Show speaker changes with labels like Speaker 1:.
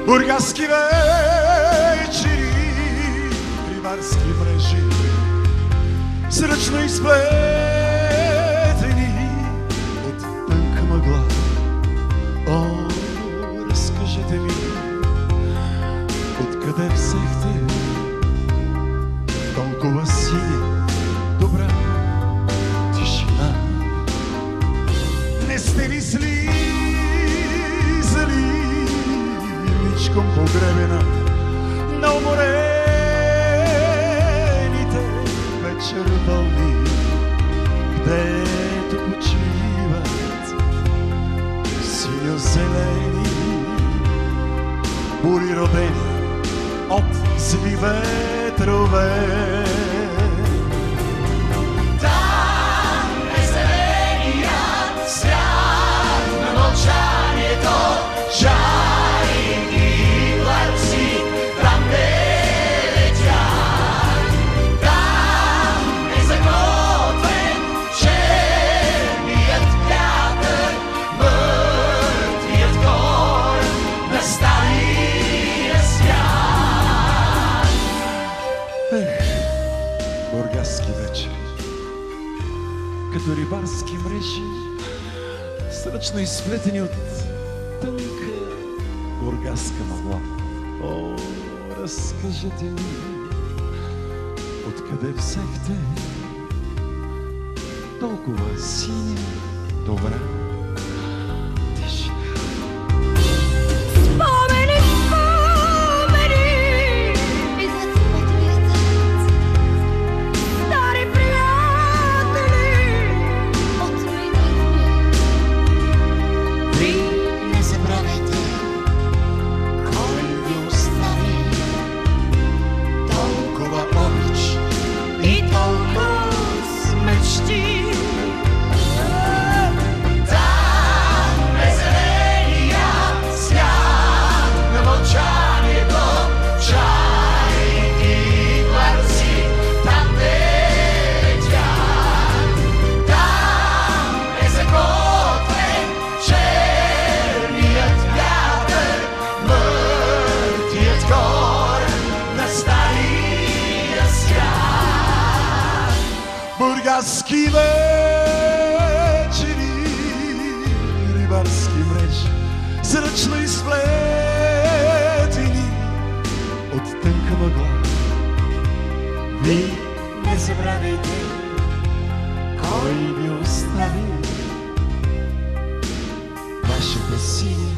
Speaker 1: Бургаски вечери, рибарски мрежи, сръчно изплетени от тънка мъгла. О, разкажете ми, откъде взехте толкова синя, добра тишина? Не сте ли слизали личком погребена на уморените вечер вълни, където почиват синьо-зелени бури, родени от зли ветрове?
Speaker 2: Там е зеленият свят на мълчанието, чайни гларци, там не летят. Там е заготвен черният вятър, мъртвият кор на стария свят.
Speaker 1: Бургаски вечер, като рибарски мрежи, сръчно изплетени от тънка бургаска мъгла. О, разкажете ми, откъде взехте толкова синя, добра тишина?
Speaker 3: Спомени, спомени, идват от вятърът, стари приятели от миналия.
Speaker 2: Ви не забравяйте кой ви остави толкова обич и толкова мечти. Там е зеленият свят на мълчанието, чайни гларци, там не летят. Там е заготвен черният вятър, мъртвият кор на стария свят.
Speaker 1: Бургаски вечери, рибарски мрежи, сръчно изплетени от тънка мъгла.
Speaker 2: Ви не забравяйте кой ви остави
Speaker 1: Вашата синя,